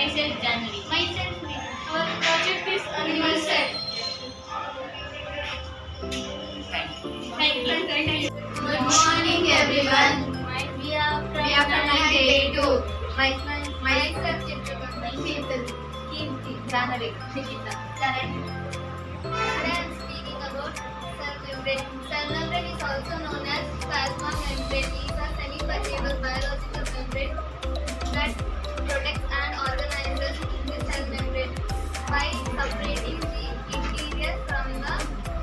Myself January. Myself Meena. Our project is animal cell. Thank you. Good morning everyone. We are We are from 1982. Myself Sheetal. Kirti. January. Nikita. Today I am speaking about cell membrane. Cell membrane is also known as plasma membrane. It is a semi-permeable biological membrane that protects and organizes the cell membrane by separating the interior from the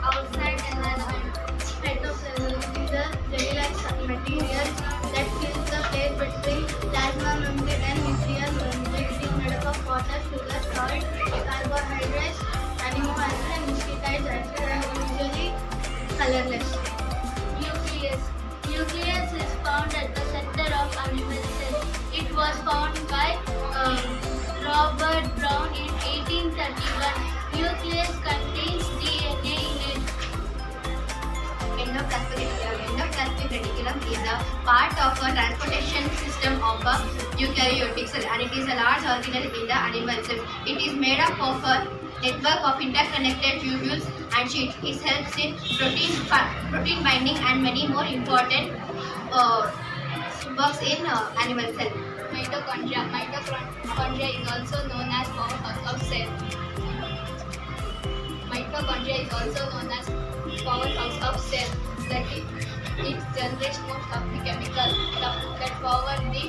outside environment. Cytoplasm is a gel-like material that fills the space between plasma membrane and nuclear membrane. It is made up of water, sugar, salt, carbohydrates, amino acids, and nucleic acids, and usually colorless. Nucleus is found at the center of animal cell. It was found by Robert Brown in 1831. Nucleus contains DNA in it. Endoplasmic reticulum is a part of a transportation system of a eukaryotic cell, and it is a large organelle in the animal cell. It is made up of a network of interconnected tubules and sheets. It helps in protein binding and many more important works in animal cell. Mitochondria. Mitochondria is also known as powerhouse of cell. Mitochondria is also known as powerhouse of cell. That it generates most of the chemical that power the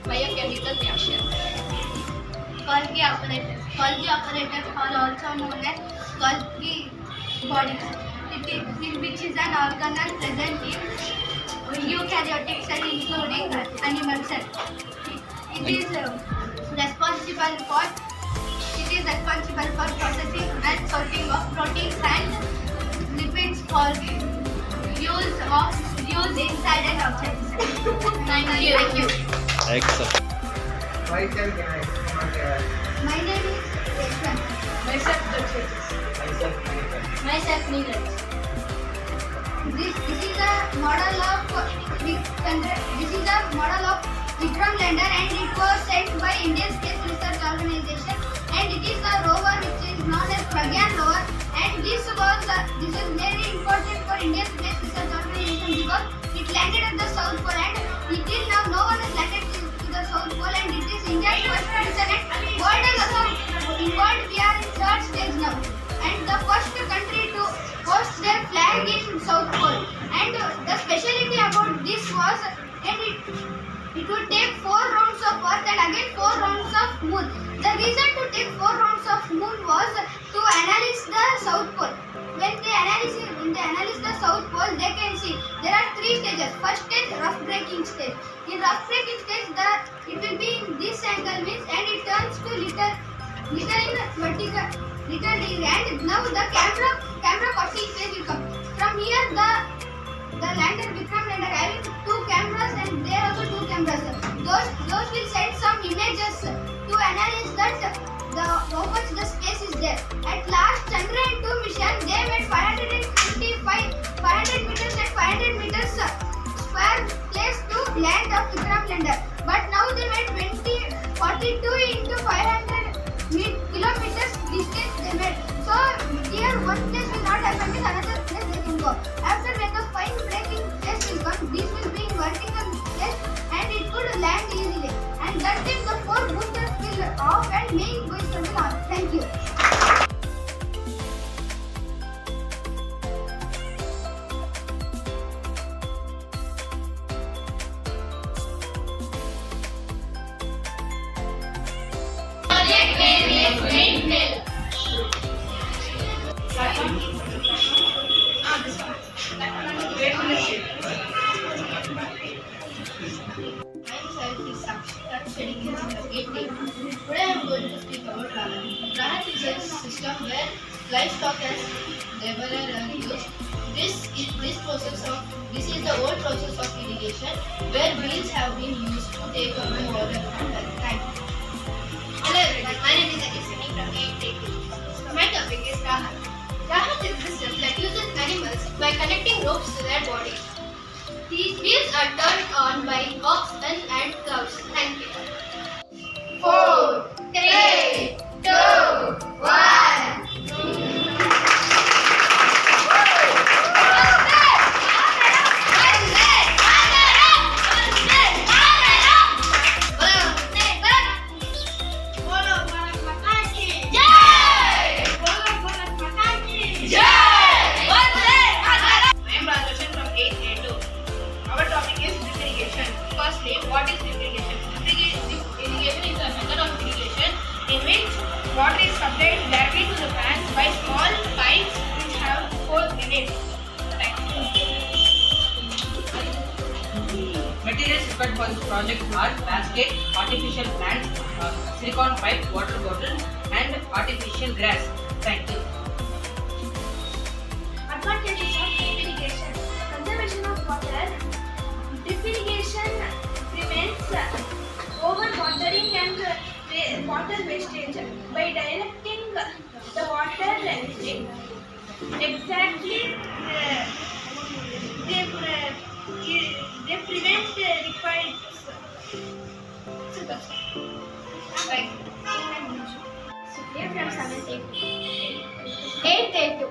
biochemical reaction. Golgi apparatus. Golgi apparatus are also known as Golgi bodies, which is an organelle present in eukaryotic cell including animal cell. It is responsible for processing and sorting of proteins and lipids for use inside and outside the cell. Thank you. Excellent. Myself Vinayak. My name is Yashwant. Myself Daksha. Myself Neeraj. This is a model of Vikram lander, and it was sent by Indian Space Research Organization, and it is a rover which is known as Pragyan rover, and this is very important for Indian Space Research Organization because it landed at the South Pole, and until now no one has landed to the South Pole, and it is India's first mission, and world has also involved. We are in third stage now, and the first country to host their flag in South Pole. And the speciality about this was, and it would take 4 rounds of Earth and again 4 rounds of Moon. The reason to take 4 rounds of Moon was to analyze the South Pole. When they analyze the South Pole, they can see there are 3 stages. First stage, rough breaking stage. In rough breaking stage, it will be in this angle means, and it turns to little in vertical degree. And now the camera 40 stage will come. From here, the lander Vikram lander having 2 cameras, and there also 2 cameras. Those will send some images to analyze that how much the space is there. At last, Chandrayaan 2 mission, they made 500 meters and 500 meters square place to land of Vikram lander. But now they made 42 into 500 kilometers distance they made. So here one place will not happen, with another place they can go. After when the fine breaking test will come, this will be in vertical place and it could land easily. And that time the 4 boosters will off and main booster will on. Thank you. Project name is Windmill. Myself is Sakshita, studying in the 8th. Today I am going to speak about Rahat. Rahat is a system where livestock as laborer are used. This is the old process of irrigation where wheels have been used to take away water from the tank. Hello everyone, my name is Akisani from 8th. My topic is Rahat. Rahat is a system that uses animals by connecting ropes to their bodies. These wheels are turned on by oxen and cows. Thank you. 4, 3, 2, 1. I am Rajasan from 8th A2. Our topic is drip irrigation. Firstly, what is drip irrigation? Drip irrigation is a method of irrigation in which water is supplied directly to the plants by small pipes which have holes in it. Materials required for this project are basket, artificial plants, silicone pipe, water bottle, and artificial grass. Thank you. Advantages of drip irrigation. Conservation of water. Drip irrigation prevents overwatering and water wastage by directing the water exactly. They prevent required. Like, Supriya from 7th A2.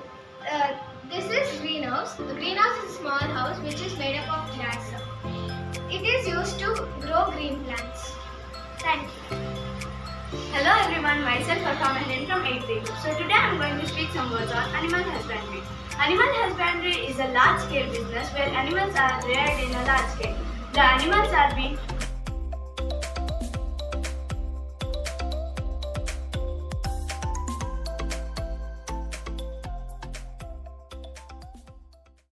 This is greenhouse. The greenhouse is a small house which is made up of glass. It is used to grow green plants. Thank you. Hello everyone, myself Farfa Mahin from 8th grade. So today I am going to speak some words on animal husbandry. Animal husbandry is a large-scale business where animals are reared in a large scale. The animals are being